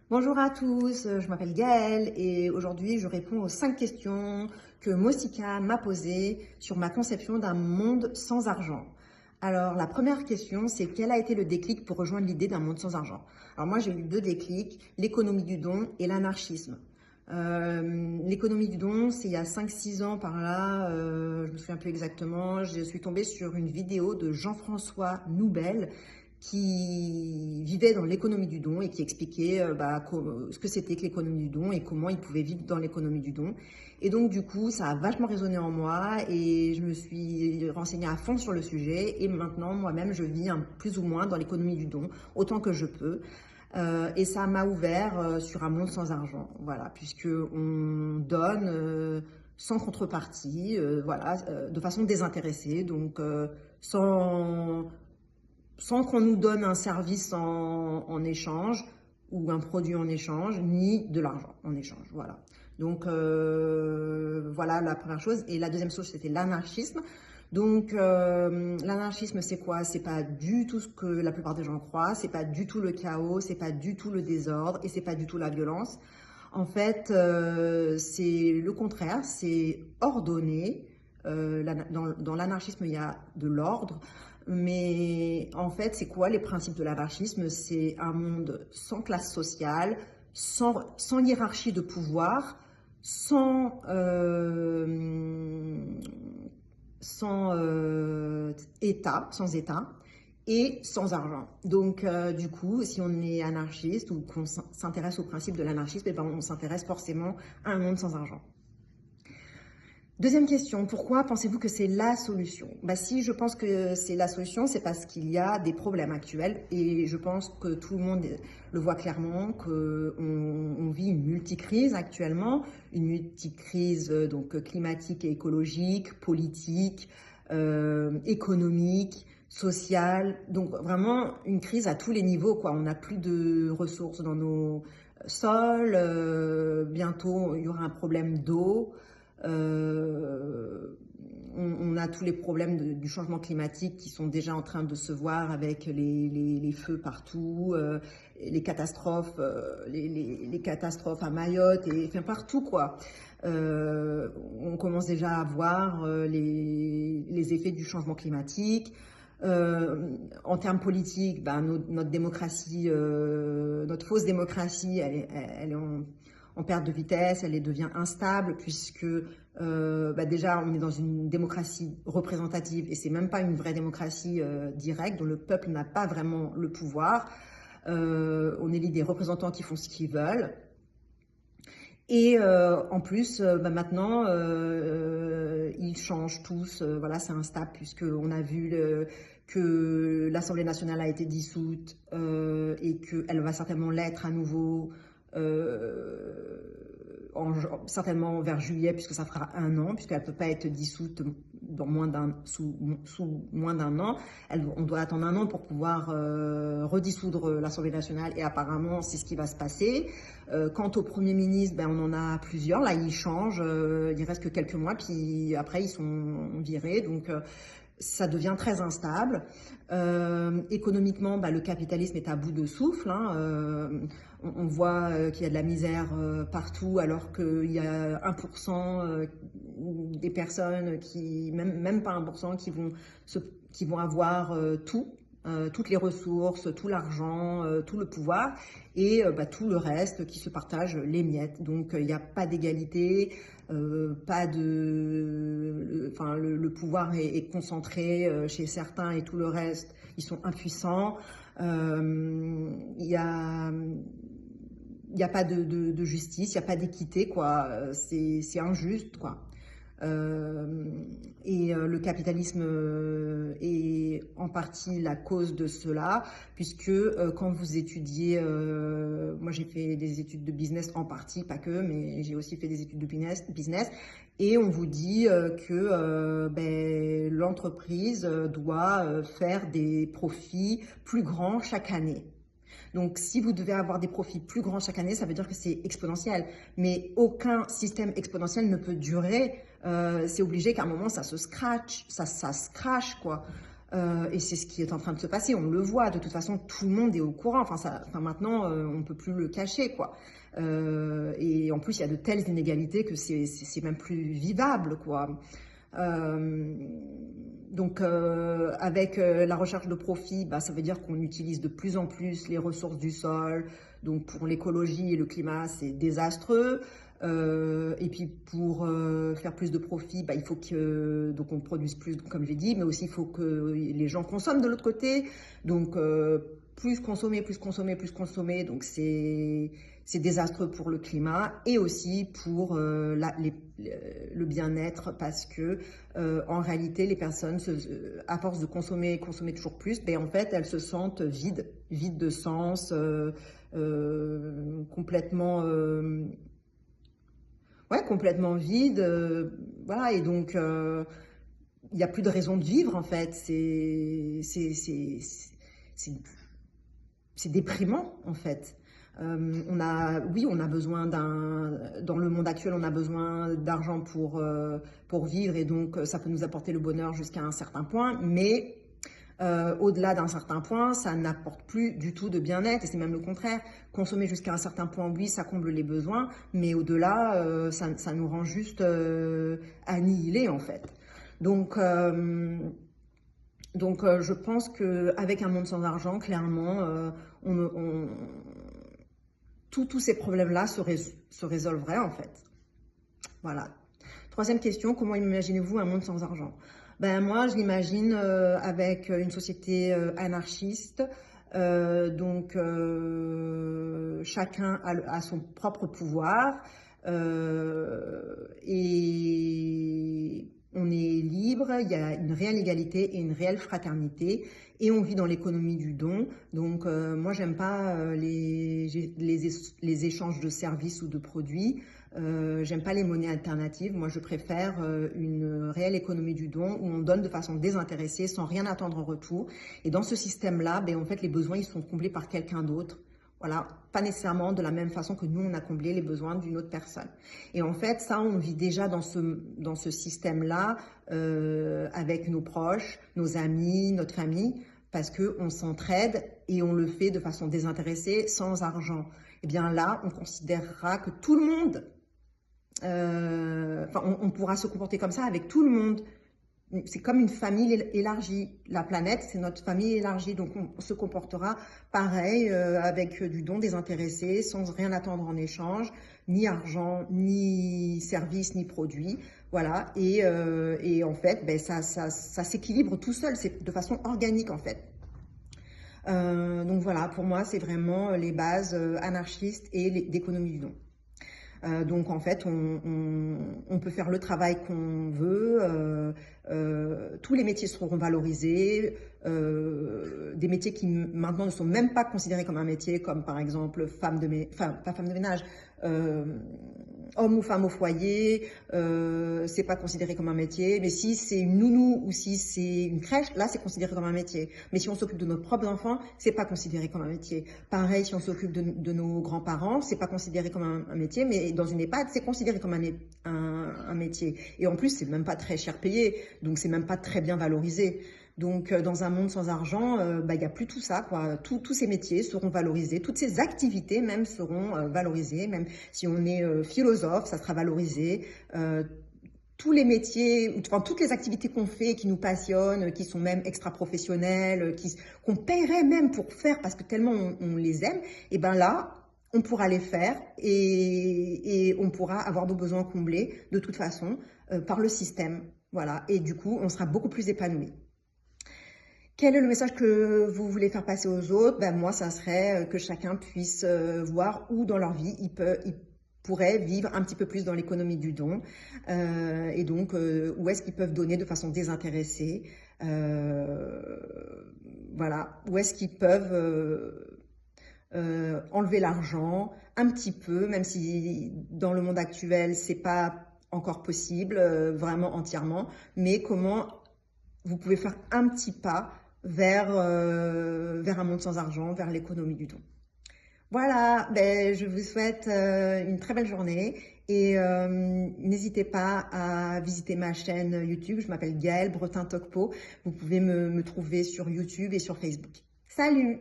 Bonjour à tous, je m'appelle Gaëlle et aujourd'hui je réponds aux 5 questions que Mosika m'a posées sur ma conception d'un monde sans argent. Alors la première question, c'est quel a été le déclic pour rejoindre l'idée d'un monde sans argent? Alors moi j'ai eu 2 déclics, l'économie du don et l'anarchisme. L'économie du don, c'est il y a 5-6 ans par là, je me souviens plus exactement, je suis tombée sur une vidéo de Jean-François Noubel qui vivait dans l'économie du don et qui expliquait ce que c'était que l'économie du don et comment il pouvait vivre dans l'économie du don. Et donc du coup, ça a vachement résonné en moi et je me suis renseignée à fond sur le sujet et maintenant moi-même je vis plus ou moins dans l'économie du don autant que je peux. Et ça m'a ouvert sur un monde sans argent, voilà, puisque on donne sans contrepartie, de façon désintéressée, donc sans qu'on nous donne un service en échange ou un produit en échange, ni de l'argent en échange, voilà. Donc voilà la première chose. Et la deuxième chose, c'était l'anarchisme. Donc l'anarchisme, c'est quoi? C'est pas du tout ce que la plupart des gens croient, c'est pas du tout le chaos, c'est pas du tout le désordre et c'est pas du tout la violence. En fait, c'est le contraire, c'est ordonné. Dans l'anarchisme, il y a de l'ordre, mais en fait, c'est quoi les principes de l'anarchisme? C'est un monde sans classe sociale, sans hiérarchie de pouvoir, sans État, sans État et sans argent. Donc, du coup, si on est anarchiste ou qu'on s'intéresse au principe de l'anarchisme, eh ben, on s'intéresse forcément à un monde sans argent. Deuxième question, pourquoi pensez-vous que c'est la solution? Si je pense que c'est la solution, c'est parce qu'il y a des problèmes actuels et je pense que tout le monde le voit clairement, qu'on vit une multicrise actuellement, une multicrise donc climatique et écologique, politique, économique, sociale, donc vraiment une crise à tous les niveaux, quoi. On n'a plus de ressources dans nos sols, bientôt il y aura un problème d'eau. On a tous les problèmes du changement climatique qui sont déjà en train de se voir avec les feux partout, les catastrophes à Mayotte et enfin partout quoi. On commence déjà à voir les effets du changement climatique. En termes politiques, notre démocratie, notre fausse démocratie, elle est en perte de vitesse, elle devient instable puisque déjà on est dans une démocratie représentative et c'est même pas une vraie démocratie directe dont le peuple n'a pas vraiment le pouvoir. On élit des représentants qui font ce qu'ils veulent. Et en plus, maintenant, ils changent tous. Voilà, c'est instable puisqu'on a vu que l'Assemblée nationale a été dissoute et qu'elle va certainement l'être à nouveau. Certainement vers juillet, puisque ça fera 1 an, puisqu'elle ne peut pas être dissoute sous moins d'un an. On doit attendre 1 an pour pouvoir redissoudre l'Assemblée nationale, et apparemment, c'est ce qui va se passer. Quant au Premier ministre, on en a plusieurs. Là, ils changent. Il reste que quelques mois, puis après, ils sont virés. Donc, ça devient très instable. Économiquement, le capitalisme est à bout de souffle. On voit qu'il y a de la misère partout, alors qu'il y a 1% des personnes même pas 1%, qui vont avoir toutes les ressources, tout l'argent, tout le pouvoir, et tout le reste qui se partage les miettes. Donc il n'y a pas d'égalité, le pouvoir est concentré chez certains et tout le reste, ils sont impuissants. Il y a pas de justice, il n'y a pas d'équité, quoi. C'est injuste, quoi. Le capitalisme est en partie la cause de cela, puisque quand vous étudiez, moi j'ai fait des études de business en partie, pas que, mais j'ai aussi fait des études de business, et on vous dit que l'entreprise doit faire des profits plus grands chaque année. Donc, si vous devez avoir des profits plus grands chaque année, ça veut dire que c'est exponentiel. Mais aucun système exponentiel ne peut durer. C'est obligé qu'à un moment, ça se scratch, ça se crache, quoi. Et c'est ce qui est en train de se passer, on le voit, de toute façon, tout le monde est au courant, maintenant, on ne peut plus le cacher, quoi. Et en plus, il y a de telles inégalités que c'est même plus vivable, quoi. Avec la recherche de profit, ça veut dire qu'on utilise de plus en plus les ressources du sol. Donc pour l'écologie et le climat, c'est désastreux. Et puis pour faire plus de profit, il faut donc on produise plus, comme j'ai dit, mais aussi il faut que les gens consomment de l'autre côté. Donc plus consommer, plus consommer, plus consommer. Donc c'est désastreux pour le climat et aussi pour le bien-être, parce que en réalité, les personnes, à force de consommer toujours plus, en fait, elles se sentent vides de sens, complètement vide, voilà. Et donc il n'y a plus de raison de vivre, en fait. C'est déprimant, en fait. On a besoin dans le monde actuel, on a besoin d'argent pour vivre, et donc ça peut nous apporter le bonheur jusqu'à un certain point, mais au-delà d'un certain point, ça n'apporte plus du tout de bien-être, et c'est même le contraire. Consommer jusqu'à un certain point, oui, ça comble les besoins, mais au-delà, ça nous rend juste annihilés, en fait. Donc je pense qu'avec un monde sans argent, clairement, tous ces problèmes-là se résolveraient, en fait. Voilà. Troisième question, comment imaginez-vous un monde sans argent? Moi, je l'imagine avec une société anarchiste. Chacun a son propre pouvoir, et on est libre, il y a une réelle égalité et une réelle fraternité, et on vit dans l'économie du don. Donc moi, j'aime pas les échanges de services ou de produits. J'aime pas les monnaies alternatives. Moi, je préfère une réelle économie du don où on donne de façon désintéressée, sans rien attendre en retour. Et dans ce système-là, en fait, les besoins, ils sont comblés par quelqu'un d'autre. Voilà, pas nécessairement de la même façon que nous, on a comblé les besoins d'une autre personne. Et en fait, ça, on vit déjà dans ce système-là avec nos proches, nos amis, notre famille, parce qu'on s'entraide et on le fait de façon désintéressée, sans argent. Et bien là, on considérera que tout le monde, on pourra se comporter comme ça avec tout le monde. C'est comme une famille élargie. La planète, c'est notre famille élargie. Donc, on se comportera pareil, avec du don désintéressé, sans rien attendre en échange, ni argent, ni service, ni produit. Voilà. Et en fait, ça s'équilibre tout seul. C'est de façon organique, en fait. Donc voilà, pour moi, c'est vraiment les bases anarchistes et d'économie du don. Donc en fait, on peut faire le travail qu'on veut, tous les métiers seront valorisés, des métiers qui maintenant ne sont même pas considérés comme un métier, comme par exemple pas femme de ménage, homme ou femme au foyer, c'est pas considéré comme un métier. Mais si c'est une nounou ou si c'est une crèche, là c'est considéré comme un métier. Mais si on s'occupe de nos propres enfants, c'est pas considéré comme un métier. Pareil, si on s'occupe de nos grands-parents, c'est pas considéré comme un métier, mais dans une EHPAD, c'est considéré comme un métier. Et en plus, c'est même pas très cher payé, donc c'est même pas très bien valorisé. Donc, dans un monde sans argent, il n'y a plus tout ça, quoi. Tous ces métiers seront valorisés, toutes ces activités même seront valorisées. Même si on est philosophe, ça sera valorisé. Tous les métiers, toutes les activités qu'on fait, qui nous passionnent, qui sont même extra-professionnelles, qu'on paierait même pour faire parce que tellement on les aime, et là, on pourra les faire et on pourra avoir nos besoins comblés de toute façon par le système. Voilà. Et du coup, on sera beaucoup plus épanoui. Quel est le message que vous voulez faire passer aux autres? Moi, ça serait que chacun puisse voir où dans leur vie ils pourraient vivre un petit peu plus dans l'économie du don, et donc où est-ce qu'ils peuvent donner de façon désintéressée, voilà, où est-ce qu'ils peuvent enlever l'argent un petit peu, même si dans le monde actuel c'est pas encore possible vraiment entièrement, mais comment vous pouvez faire un petit pas vers un monde sans argent, vers l'économie du don. Voilà, je vous souhaite une très belle journée Et n'hésitez pas à visiter ma chaîne YouTube. Je m'appelle Gaëlle Bretin-Tokpo. Vous pouvez me trouver sur YouTube et sur Facebook. Salut!